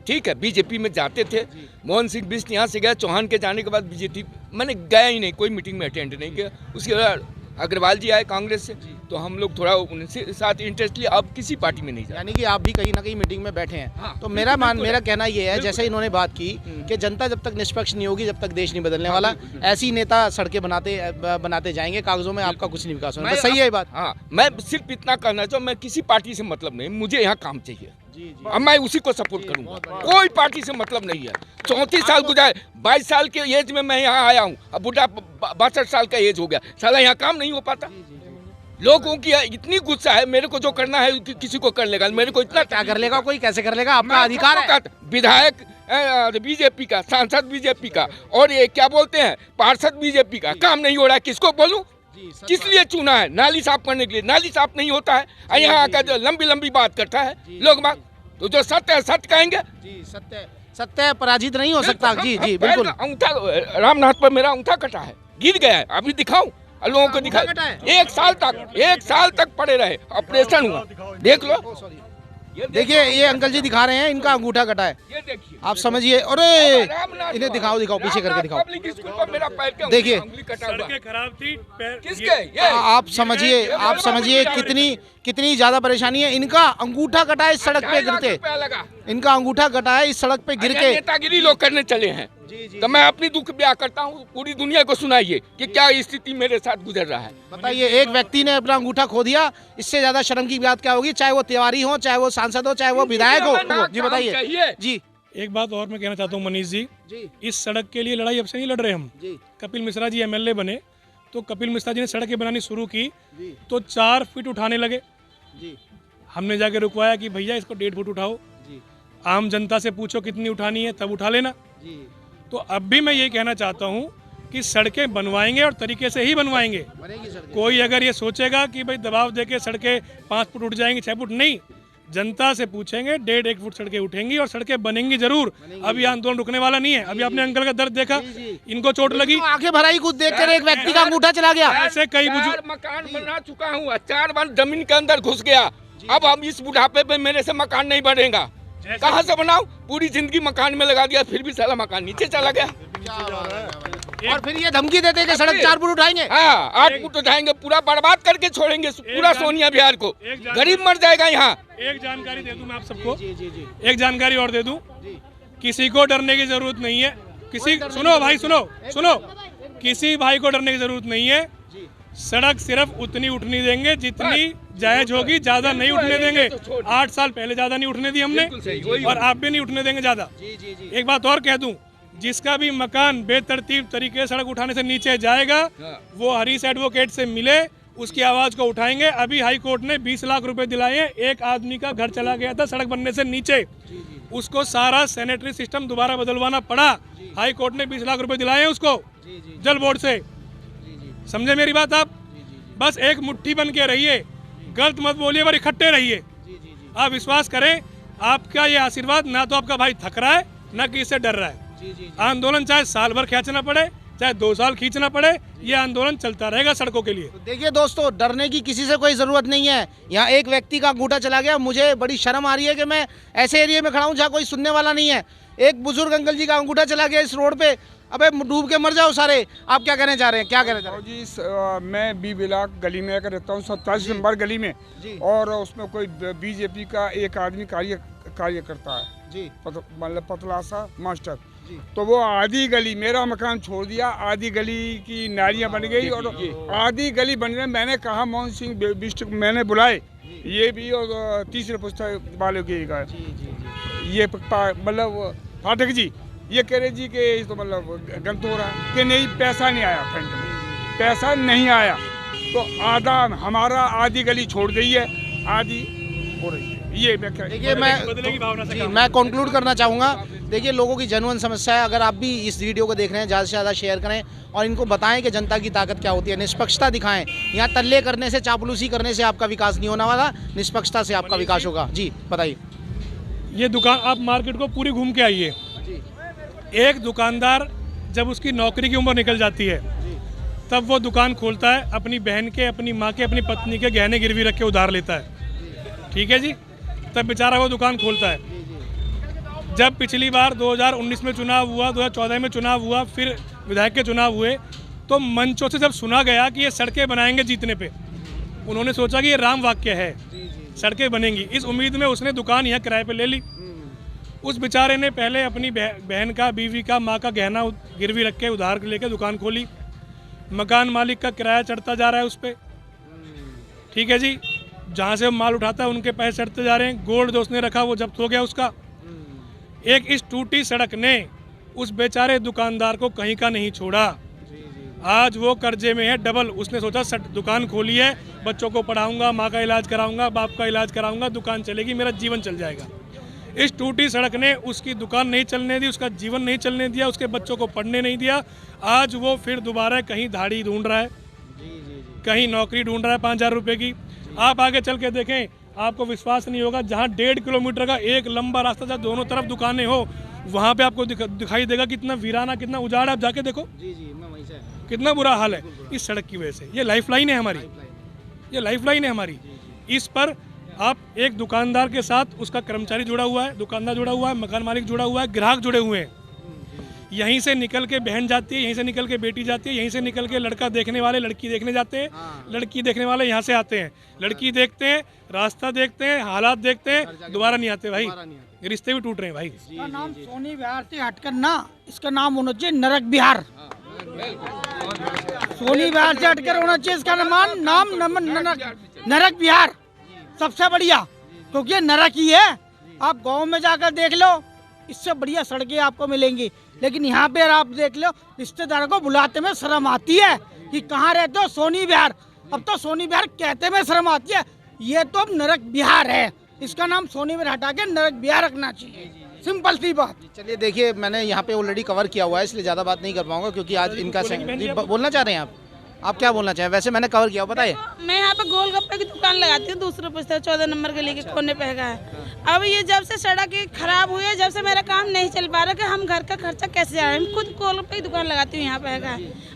ठीक है, बीजेपी में जाते थे। मोहन सिंह बिष्ट यहाँ से गया, चौहान के जाने के बाद बीजेपी मैंने गया ही नहीं, कोई मीटिंग में अटेंड नहीं किया। उसके बाद अग्रवाल जी आए कांग्रेस से, तो हम लोग थोड़ा उनसे साथ इंटरेस्ट लिया। अब किसी पार्टी में नहीं जाते। यानी कि आप भी कहीं ना कहीं मीटिंग में बैठे हैं। हाँ, तो मेरा कहना ये है, जैसे इन्होंने बात की कि जनता जब तक निष्पक्ष नहीं होगी जब तक देश नहीं बदलने वाला। ऐसी नेता सड़कें बनाते जाएंगे, कागजों में आपका कुछ नहीं विकास होगा। सही है ये बात? हाँ, मैं सिर्फ इतना कहना चाहूँ, मैं किसी पार्टी से मतलब नहीं, मुझे यहाँ काम चाहिए। अब मैं उसी को सपोर्ट करूंगा, कोई पार्टी से मतलब नहीं है। 34 साल गुजारे, 22 साल के एज में मैं यहाँ आया हूँ, अब बुढ़ा 62 साल का एज हो गया, साला यहाँ काम नहीं हो पाता। लोगों की इतनी गुस्सा है, मेरे को जो करना है किसी को कर लेगा, मेरे को इतना क्या कर लेगा कोई, कैसे कर लेगा, आपका अधिकार है। विधायक बीजेपी का, सांसद बीजेपी का, और ये क्या बोलते हैं पार्षद बीजेपी का, काम नहीं हो रहा है, किसको बोलूं? किस लिए चुना है? नाली साफ करने के लिए। नाली साफ नहीं होता है, यहाँ आकर लंबी लंबी बात करता है लोग बात। तो जो सत्य है सत्य कहेंगे। जी सत्य पराजित नहीं हो सकता। जी बिल्कुल। अंगूठा रामनाथ पर मेरा अंगूठा कटा है, गिर गया है, अभी दिखाऊं लोगों को? दिखा, 1 साल तक पड़े रहे, ऑपरेशन हुआ, देख लो। देखिए ये अंकल जी दिखा रहे हैं, इनका अंगूठा कटा है, ये देखिए, आप समझिए। अरे इन्हें दिखाओ पीछे करके दिखाओ। पब्लिक स्कूल पर मेरा पैर क्यों देखिए सड़कें खराब थी, किसके? आप समझिए कितनी ज्यादा परेशानी है। इनका अंगूठा कटा है इस सड़क पे गिरते, इनका अंगूठा कटा है इस सड़क पे गिर के। नेतागिरी लोग करने चले हैं। तो मैं अपनी दुख ब्याह करता हूँ, पूरी दुनिया को सुनाइए कि क्या स्थिति मेरे साथ गुजर रहा है। बताइए, एक व्यक्ति ने अपना अंगूठा खो दिया, इससे ज्यादा शर्म की बात क्या होगी? चाहे वो तिवारी हो, चाहे वो सांसद हो, चाहे वो विधायक हो। जी बताइए। जी एक बात और मैं कहना चाहता हूँ मनीष जी, इस सड़क के लिए लड़ाई अब से नहीं लड़ रहे हम। कपिल मिश्रा जी एमएलए बने तो कपिल मिश्रा जी ने सड़कें बनानी शुरू की तो 4 फीट उठाने लगे। हमने जाके रुकवाया कि भैया इसको 1.5 फुट उठाओ। आम जनता से पूछो कितनी उठानी है, तब उठा लेना। तो अब भी मैं ये कहना चाहता हूँ कि सड़कें बनवाएंगे और तरीके से ही बनवाएंगे। कोई अगर ये सोचेगा कि भाई दबाव देके सड़कें 5 फुट उठ जाएंगी, 6 फुट, नहीं, जनता से पूछेंगे, 1.5-1 फुट सड़कें उठेंगी और सड़कें बनेंगी जरूर। अभी आंदोलन रुकने वाला नहीं है। अभी आपने अंकल का दर्द देखा, इनको चोट लगी, आंखें भराई कुछ देखकर एक व्यक्ति का अंगूठा चला गया। ऐसे कई बुजुर्ग, मकान बना चुका हूँ, 4 बार जमीन के अंदर घुस गया, अब हम इस बुढ़ापे पे मेरे से मकान नहीं बनेगा। कहाँ से बनाऊं? पूरी जिंदगी मकान में लगा दिया, फिर भी साला मकान नीचे चला गया। और फिर ये धमकी देते हैं कि सड़क 4 फुट उठाएंगे। हाँ, 8 फुट उठाएंगे, पूरा बर्बाद करके छोड़ेंगे पूरा सोनिया बिहार को, गरीब मर जाएगा यहाँ। एक जानकारी दे दूं मैं आप सबको, एक जानकारी और दे दूं, किसी को डरने की जरूरत नहीं है। सुनो भाई, सुनो, किसी भाई को डरने की जरूरत नहीं है। सड़क सिर्फ उतनी उठनी देंगे जितनी जायज होगी, ज्यादा नहीं उठने देंगे। 8 साल पहले ज्यादा नहीं उठने दी हमने, और आप भी नहीं उठने देंगे ज्यादा। एक बात और कह दूं, जिसका भी मकान बेतरतीब तरीके से सड़क उठाने से नीचे जाएगा, वो हरीश एडवोकेट से मिले, उसकी आवाज को उठाएंगे। अभी हाई कोर्ट ने 20 लाख रुपए दिलाए हैं। एक आदमी का घर चला गया था सड़क बनने से नीचे, उसको सारा सैनिटरी सिस्टम दोबारा बदलवाना पड़ा। हाई कोर्ट ने 20 लाख रुपए दिलाए हैं उसको जल बोर्ड से। समझे मेरी बात आप? बस एक मुट्ठी बन के रहिए, गलत मत बोलिए, पर इकट्ठे रहिए। आप विश्वास करें, आपका ये आशीर्वाद, ना तो आपका भाई थक रहा है, ना कि इससे डर रहा है। आंदोलन चाहे साल भर खींचना पड़े, चाहे 2 साल खींचना पड़े, ये आंदोलन चलता रहेगा सड़कों के लिए। तो देखिए दोस्तों, डरने की किसी से कोई ज़रूरत नहीं है। यहाँ एक व्यक्ति का अंगूठा चला गया, मुझे बड़ी शर्म आ रही है कि मैं ऐसे एरिया में खड़ा हूँ जहाँ कोई सुनने वाला नहीं है। एक बुजुर्ग अंकल जी का अंगूठा चला गया इस रोड पे। अबे डूब के मर जाओ सारे। आप क्या कहना चाह रहे हैं, क्या कहना चाह रहे हैं? जी मैं बी ब्लॉक गली में रहता हूँ, 27 नंबर गली में, और उसमें कोई बीजेपी का एक आदमी कार्य करता है जी, मतलब पतला सा मास्टर। तो वो आधी गली, मेरा मकान छोड़ दिया, आधी गली की नालियाँ बन गई और आधी गली बन गई। मैंने कहा मोहन सिंह बिष्ट मैंने बुलाए, ये भी और तीसरे पुस्तक वाले के ये मतलब फाटक जी, ये कह रहे जी कि तो मतलब गलत हो रहा है कि नहीं, पैसा नहीं आया, फंड में पैसा नहीं आया। तो आधा हमारा आधी गली छोड़ गई है, आधी हो रही है। ये देखिए मैं कंक्लूड करना चाहूँगा। देखिए लोगों की जेन्युइन समस्या है। अगर आप भी इस वीडियो को देख रहे हैं, ज़्यादा से ज़्यादा शेयर करें और इनको बताएं कि जनता की ताकत क्या होती है। निष्पक्षता दिखाएं। यहाँ तल्ले करने से, चापलूसी करने से आपका विकास नहीं होने वाला, निष्पक्षता से आपका विकास होगा। जी बताइए। ये दुकान, आप मार्केट को पूरी घूम के आइए। एक दुकानदार जब उसकी नौकरी की उम्र निकल जाती है, तब वो दुकान खोलता है, अपनी बहन के, अपनी माँ के, अपनी पत्नी के गहने गिरवी रख के उधार लेता है। ठीक है जी, तब बेचारा वो दुकान खोलता है। जब पिछली बार 2019 में चुनाव हुआ, 2014 में चुनाव हुआ, फिर विधायक के चुनाव हुए, तो मंचों से जब सुना गया कि ये सड़कें बनाएंगे जीतने पे, उन्होंने सोचा कि ये राम वाक्य है, सड़कें बनेंगी। इस उम्मीद में उसने दुकान यहाँ किराए पे ले ली। उस बेचारे ने पहले अपनी बहन का, बीवी का, माँ का गहना गिरवी रख के उधार लेके दुकान खोली। मकान मालिक का किराया चढ़ता जा रहा है उस पर। ठीक है जी, जहाँ से माल उठाता है उनके पैसे चढ़ते जा रहे हैं। गोल्ड जो उसने रखा वो जब्त हो गया उसका। एक इस टूटी सड़क ने उस बेचारे दुकानदार को कहीं का नहीं छोड़ा। आज वो कर्जे में है डबल। उसने सोचा दुकान खोली है, बच्चों को पढ़ाऊंगा, माँ का इलाज कराऊंगा, बाप का इलाज कराऊंगा, दुकान चलेगी, मेरा जीवन चल जाएगा। इस टूटी सड़क ने उसकी दुकान नहीं चलने दी, उसका जीवन नहीं चलने दिया, उसके बच्चों को पढ़ने नहीं दिया। आज वो फिर दोबारा कहीं धाड़ी ढूंढ रहा है, कहीं नौकरी ढूंढ रहा है 5,000 रुपये की। आप आगे चल के देखें, आपको विश्वास नहीं होगा, जहाँ 1.5 किलोमीटर का एक लंबा रास्ता, जहाँ दोनों तरफ दुकानें हो, वहाँ पे आपको दिखाई देगा कितना वीराना, कितना उजाड़ है। आप जाके देखो मैं वहीं से, कितना बुरा हाल है इस सड़क की वजह से। ये लाइफलाइन है हमारी, ये लाइफलाइन है हमारी। इस पर आप एक दुकानदार के साथ उसका कर्मचारी जुड़ा हुआ है, दुकानदार जुड़ा हुआ है, मकान मालिक जुड़ा हुआ है, ग्राहक जुड़े हुए हैं। यहीं से निकल के बहन जाती है, यहीं से निकल के बेटी जाती है, यहीं से निकल के लड़का देखने वाले लड़की देखने जाते हैं, लड़की देखने वाले यहाँ से आते हैं, लड़की देखते हैं, रास्ता देखते हैं, हालात देखते हैं, दोबारा नहीं आते भाई। रिश्ते भी टूट रहे हैं भाई। इसका नाम सोनी विहार से हटकर ना, इसका नाम होना चाहिए नरक बिहार। सोनी विहार से हटकर होना चाहिए इसका नाम नरक बिहार, सबसे बढ़िया, क्योंकि ये नरक ही है। आप गांव में जाकर देख लो, इससे बढ़िया सड़कें आपको मिलेंगी। लेकिन यहाँ पे आप देख लो, रिश्तेदारों को बुलाते में शर्म आती है कि कहाँ रहते हो, सोनी विहार। अब तो सोनी विहार कहते में शर्म आती है। ये तो अब नरक बिहार है, इसका नाम सोनी विहार हटा के नरक बिहार रखना चाहिए। सिंपल सी बात। चलिए देखिए, मैंने यहाँ पे ऑलरेडी कवर किया हुआ है, इसलिए ज़्यादा बात नहीं कर पाऊंगा क्योंकि आज इनका बोलना चाह रहे हैं आप क्या बोलना चाहें? वैसे मैंने कवर किया, बताइए। मैं यहाँ पे गोलगप्पे की दुकान लगाती हूँ, दूसरे पुस्तक 14 नंबर गली के कोने पे है। अब ये जब से सड़क खराब हुई है, जब से मेरा काम नहीं चल पा रहा कि हम घर का खर्चा कैसे जा रहे हैं। खुद गोलगप्पे की दुकान लगाती हूँ यहाँ पे है।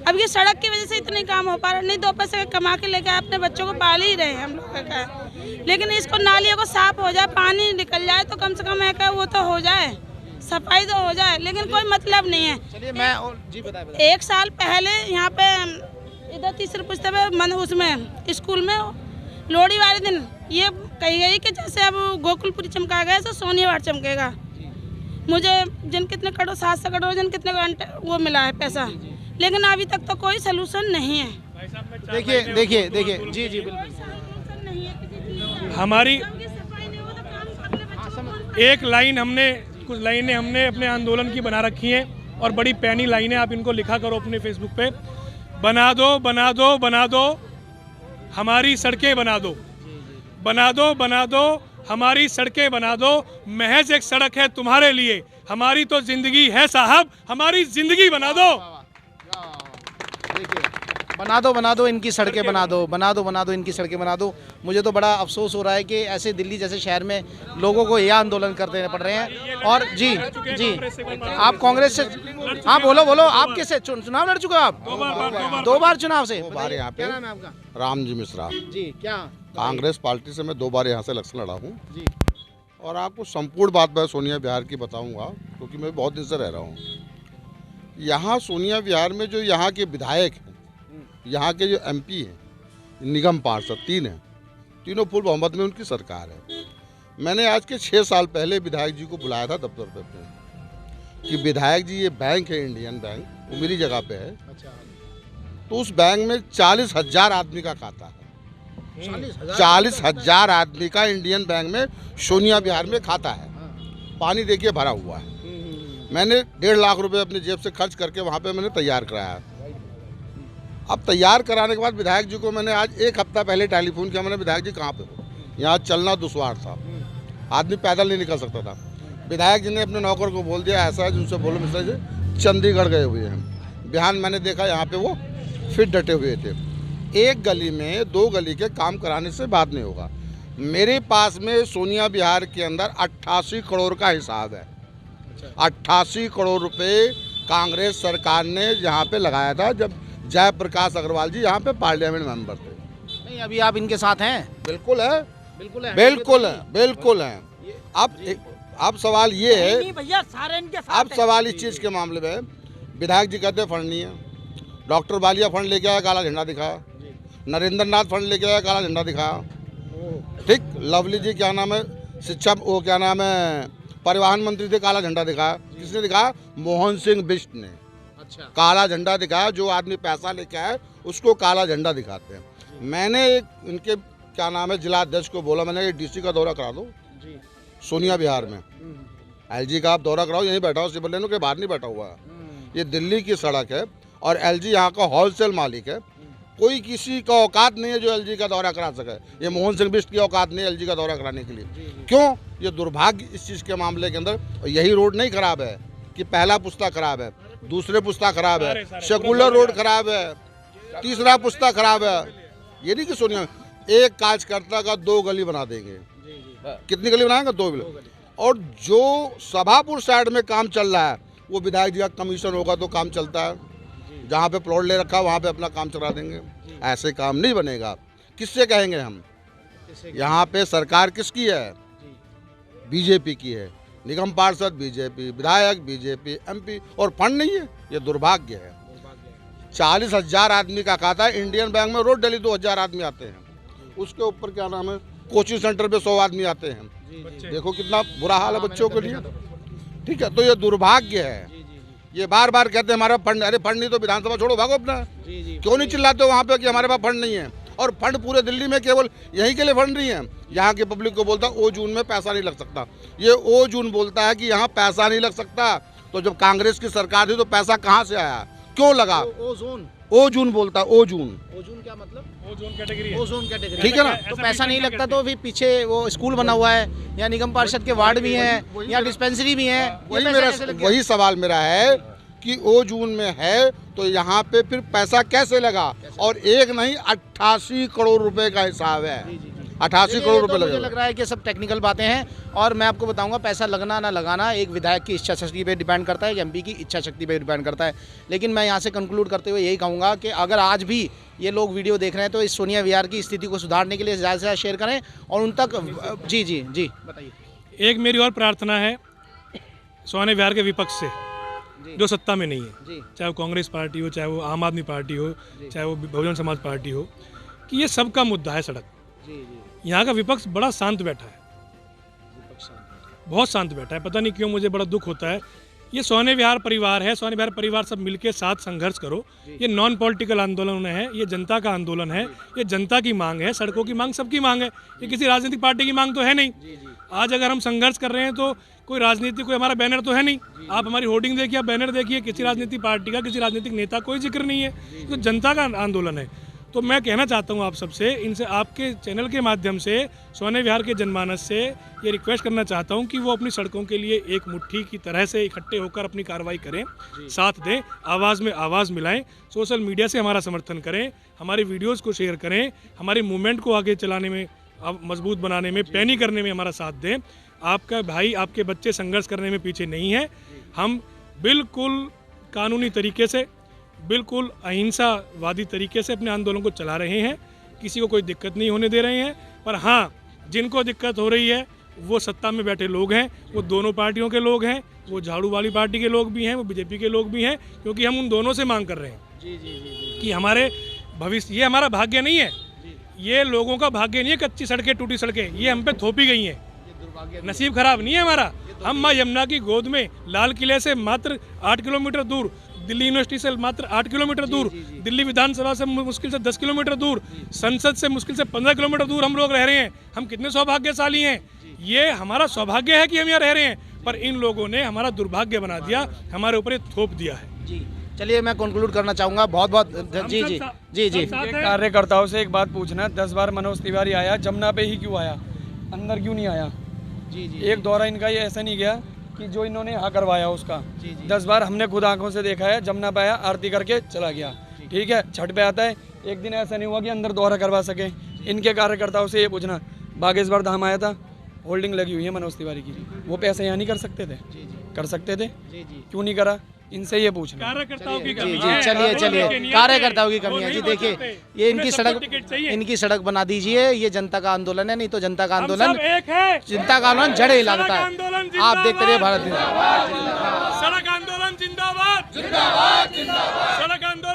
अब ये सड़क की वजह से इतने काम हो पा रहा, नहीं 2 पैसे कमा के लेके अपने बच्चों को पाल ही रहे हैं हम लोग का। लेकिन इसको नालियों को साफ हो जाए, पानी निकल जाए तो कम से कम है वो तो हो जाए, सफाई तो हो जाए, लेकिन कोई मतलब नहीं है। चलिए मैं जी बताइए। 1 साल पहले यहाँ पे इधर तीसरे पुस्ते में उसमें स्कूल में लोहड़ी वाले दिन ये कही गई कि जैसे अब गोकुलपुरी चमका गया तो सोनी विहार चमकेगा। मुझे जन कितने करोड़, 700 करोड़ जन कितने वो मिला है पैसा, लेकिन अभी तक तो कोई सलूशन नहीं है। देखिए जी बिल्कुल हमारी एक लाइन हमने, कुछ लाइनें हमने अपने आंदोलन की बना रखी हैं और बड़ी पैनी लाइनें, आप इनको लिखा करो अपने फेसबुक पे। बना दो बना दो बना दो हमारी सड़कें बना दो, बना दो बना दो हमारी सड़कें बना दो। महज एक सड़क है तुम्हारे लिए, हमारी तो जिंदगी है साहब, हमारी जिंदगी बना दो। बना दो इनकी सड़कें बना दो इनकी सड़कें बना दो। मुझे तो बड़ा अफसोस हो रहा है कि ऐसे दिल्ली जैसे शहर में लोगों को यह आंदोलन करते पड़ रहे हैं। और जी आप कांग्रेस से, हाँ बोलो आप किससे चुनाव लड़ चुके हो? आप 2 बार चुनाव से? 2 बार यहाँ पे। क्या नाम है आपका? राम जी मिश्रा। जी क्या? कांग्रेस पार्टी से मैं 2 बार यहाँ से इलेक्शन लड़ा हूँ जी। और आपको संपूर्ण बात मैं सोनिया विहार की बताऊँगा, क्योंकि मैं बहुत दिन से रह रहा हूँ यहाँ। सोनिया विहार में जो यहाँ के विधायक हैं, यहाँ के जो MP हैं, निगम पार्षद 3 हैं, तीनों फुल बहुमत में उनकी सरकार है। मैंने आज के 6 साल पहले विधायक जी को बुलाया था दफ्तर पे अपने कि विधायक जी ये बैंक है इंडियन बैंक, वो मेरी जगह पे है। तो उस बैंक में 40,000 आदमी का खाता है। 40,000 आदमी का इंडियन बैंक में सोनिया विहार में खाता है। पानी देखिए भरा हुआ है। मैंने 1.5 लाख रुपए अपनी जेब से खर्च करके वहाँ पे मैंने तैयार कराया। अब तैयार कराने के बाद विधायक जी को मैंने आज 1 हफ्ता पहले टेलीफोन किया। मैंने विधायक जी कहाँ पे हो? यहाँ चलना दुश्वार था, आदमी पैदल नहीं निकल सकता था। विधायक जी ने अपने नौकर को बोल दिया ऐसा है जिनसे बोलो मिश्रा जी चंडीगढ़ गए हुए हैं। बिहान मैंने देखा यहाँ पे वो फिर डटे हुए थे। 1 गली में 2 गली के काम कराने से बात नहीं होगा। मेरे पास में सोनिया विहार के अंदर 88 करोड़ का हिसाब है। 88 करोड़ रुपए कांग्रेस सरकार ने यहाँ पे लगाया था जब जयप्रकाश अग्रवाल जी यहाँ पे पार्लियामेंट मेंबर थे। नहीं अभी आप इनके साथ हैं? बिल्कुल है, बिल्कुल है। अब सवाल ये है, नहीं भैया सारे इनके साथ अब सवाल इस चीज़ के मामले में विधायक जी कहते फंड नहीं है। डॉक्टर बालिया फंड लेके आया, काला झंडा दिखाया। नरेंद्र नाथ फंड लेके आया, काला झंडा दिखाया। ठीक, लवली जी क्या नाम है शिक्षा, वो क्या नाम है परिवहन मंत्री थे, काला झंडा दिखाया। किसने दिखाया? मोहन सिंह बिष्ट ने। अच्छा। काला झंडा दिखाया। जो आदमी पैसा लेके आए उसको काला झंडा दिखाते हैं। मैंने इनके क्या नाम है जिला अध्यक्ष को बोला, मैंने DC का दौरा करा दो सोनिया विहार में। LG का आप दौरा कराओ, यहीं बैठा हो, सिविल लाइनों के बाहर नहीं बैठा हुआ है। ये दिल्ली की सड़क है और LG यहाँ का होलसेल मालिक है। कोई किसी का औकात नहीं है जो LG का दौरा करा सके। ये मोहन सिंह बिष्ट की औकात नहीं है LG का दौरा कराने के लिए। क्यों? ये दुर्भाग्य इस चीज़ के मामले के अंदर। यही रोड नहीं खराब है कि पहला पुस्ता खराब है, दूसरे पुस्ता खराब है, सेकुलर रोड खराब है, तीसरा पुस्ता खराब है। ये नहीं कि सोनिया एक कार्यकर्ता का 2 गली बना देंगे। कितनी गली बनाएंगे? 2 गली। और जो सभापुर साइड में काम चल रहा है वो विधायक जी का कमीशन होगा तो काम चलता है। जहाँ पे प्लॉट ले रखा वहाँ पे अपना काम चला देंगे। ऐसे काम नहीं बनेगा। किससे कहेंगे हम? यहाँ पे सरकार किसकी है? बीजेपी की है। निगम पार्षद बीजेपी, विधायक बीजेपी, MP, और फंड नहीं है। ये दुर्भाग्य है। 40,000 आदमी का खाता है। इंडियन बैंक में रोज डेली 2,000 आदमी आते हैं। उसके ऊपर क्या नाम है कोचिंग सेंटर पे 100 आदमी आते हैं। देखो कितना बुरा हाल है बच्चों के लिए। ठीक है, तो ये दुर्भाग्य है। ये बार बार कहते हैं हमारे फंड, अरे फंड नहीं तो विधानसभा छोड़ो, भागो अपना। क्यों नहीं चिल्लाते हो वहाँ पे कि हमारे पास फंड नहीं है? और फंड पूरे दिल्ली में केवल यहीं के लिए फंड नहीं है। यहाँ के पब्लिक को बोलता ओ जून में पैसा नहीं लग सकता। ये ओ जून बोलता है कि यहाँ पैसा नहीं लग सकता। तो जब कांग्रेस की सरकार थी तो पैसा कहाँ से आया, क्यों लगा? ओ जून बोलता है। ओ जून क्या मतलब? ओजोन कैटेगरी है। ओजोन कैटेगरी, ठीक है ना? तो पैसा नहीं लगता तो फिर पीछे वो स्कूल बना हुआ है, या निगम पार्षद के वार्ड भी हैं, या डिस्पेंसरी भी है। वही सवाल मेरा है कि ओ जून में है तो यहाँ पे फिर पैसा कैसे लगा? और एक नहीं 88 करोड़ रुपए का हिसाब है। 88 करोड़ रुपए मुझे लग रहा है कि सब टेक्निकल बातें हैं। और मैं आपको बताऊंगा पैसा लगना ना लगाना एक विधायक की इच्छा शक्ति पे डिपेंड करता है, MP की इच्छा शक्ति पे डिपेंड करता है। लेकिन मैं यहाँ से कंक्लूड करते हुए यही कहूँगा कि अगर आज भी ये लोग वीडियो देख रहे हैं तो इस सोनिया विहार की स्थिति को सुधारने के लिए ज़्यादा से ज़्यादा शेयर करें और उन तक जी बताइए। एक मेरी और प्रार्थना है सोनिया विहार के विपक्ष से जो सत्ता में नहीं है, चाहे वो कांग्रेस पार्टी हो, चाहे वो आम आदमी पार्टी हो, चाहे वो बहुजन समाज पार्टी हो, कि ये सबका मुद्दा है सड़क। यहाँ का विपक्ष बड़ा शांत बैठा है, बहुत शांत बैठा है। पता नहीं क्यों मुझे बड़ा दुख होता है। ये सोनिया विहार परिवार है, सोनिया विहार परिवार सब मिलके साथ संघर्ष करो। ये नॉन पॉलिटिकल आंदोलन है, ये जनता का आंदोलन है, ये जनता की मांग है, सड़कों की मांग सबकी मांग है। ये किसी राजनीतिक पार्टी की मांग तो है नहीं। आज अगर हम संघर्ष कर रहे हैं तो कोई राजनीति, कोई हमारा बैनर तो है नहीं। आप हमारी होर्डिंग देखिए, बैनर देखिए, किसी राजनीतिक पार्टी का, किसी राजनीतिक नेता कोई जिक्र नहीं है। तो जनता का आंदोलन है। तो मैं कहना चाहता हूँ आप सबसे, इनसे आपके चैनल के माध्यम से सोने विहार के जनमानस से ये रिक्वेस्ट करना चाहता हूँ कि वो अपनी सड़कों के लिए एक मुट्ठी की तरह से इकट्ठे होकर अपनी कार्रवाई करें, साथ दें, आवाज़ में आवाज़ मिलाएं, सोशल मीडिया से हमारा समर्थन करें, हमारी वीडियोज़ को शेयर करें, हमारी मूवमेंट को आगे चलाने में, मजबूत बनाने में, पैनी करने में हमारा साथ दें। आपका भाई, आपके बच्चे संघर्ष करने में पीछे नहीं है। हम बिल्कुल कानूनी तरीके से, बिल्कुल अहिंसावादी तरीके से अपने आंदोलन को चला रहे हैं, किसी को कोई दिक्कत नहीं होने दे रहे हैं। पर हाँ, जिनको दिक्कत हो रही है वो सत्ता में बैठे लोग हैं, वो दोनों पार्टियों के लोग हैं, वो झाड़ू वाली पार्टी के लोग भी हैं, वो बीजेपी के लोग भी हैं, क्योंकि हम उन दोनों से मांग कर रहे हैं कि हमारे भविष्य, ये हमारा भाग्य नहीं है, ये लोगों का भाग्य नहीं है, कच्ची सड़कें, टूटी सड़कें, ये हम पे थोपी गई हैं, नसीब खराब नहीं है हमारा। हम माँ यमुना की गोद में, लाल किले से मात्र 8 किलोमीटर दूर, दिल्ली यूनिवर्सिटी से मात्र 8 किलोमीटर दूर, दिल्ली विधानसभा से मुश्किल से 10 किलोमीटर दूर, संसद से मुश्किल से 15 किलोमीटर दूर हम लोग रह रहे हैं। हम कितने सौभाग्यशाली हैं, ये हमारा सौभाग्य है कि हम यहाँ रह रहे हैं, पर इन लोगों ने हमारा दुर्भाग्य बना दिया, हमारे ऊपर थोप दिया है। जी चलिए, मैं कंक्लूड करना चाहूँगा। बहुत बहुत जी जी जी जी कार्यकर्ताओं से एक बात पूछना, 10 बार मनोज तिवारी आया, जमुना पे ही क्यों आया, अंदर क्यों नहीं आया? जी जी एक दौरा इनका ये ऐसा नहीं गया कि जो इन्होंने यहाँ करवाया उसका। 10 बार हमने खुद आंखों से देखा है, जमुना पे आया, आरती करके चला गया, ठीक है। छठ पे आता है, एक दिन ऐसा नहीं हुआ कि अंदर दौरा करवा सके। इनके कार्यकर्ताओं से ये पूछना, बागेश्वर धाम आया था, होल्डिंग लगी हुई है मनोज तिवारी की, वो पैसे यहाँ नहीं कर सकते थे? कर सकते थे, क्यों नहीं करा? इनसे ये पूछना। कार्यकर्ताओं की जी कमी जी है, चलिए चलिए, कार्यकर्ताओं की कमी है जी। देखिए, ये इनकी सड़क बना दीजिए, ये जनता का आंदोलन है, नहीं तो जनता का आंदोलन, एक है, जनता का आंदोलन जड़ हिलाता है। आप देखते रहिए भारत। सड़क आंदोलन जिंदाबाद, जिंदाबाद, जिंदाबाद, सड़क आंदोलन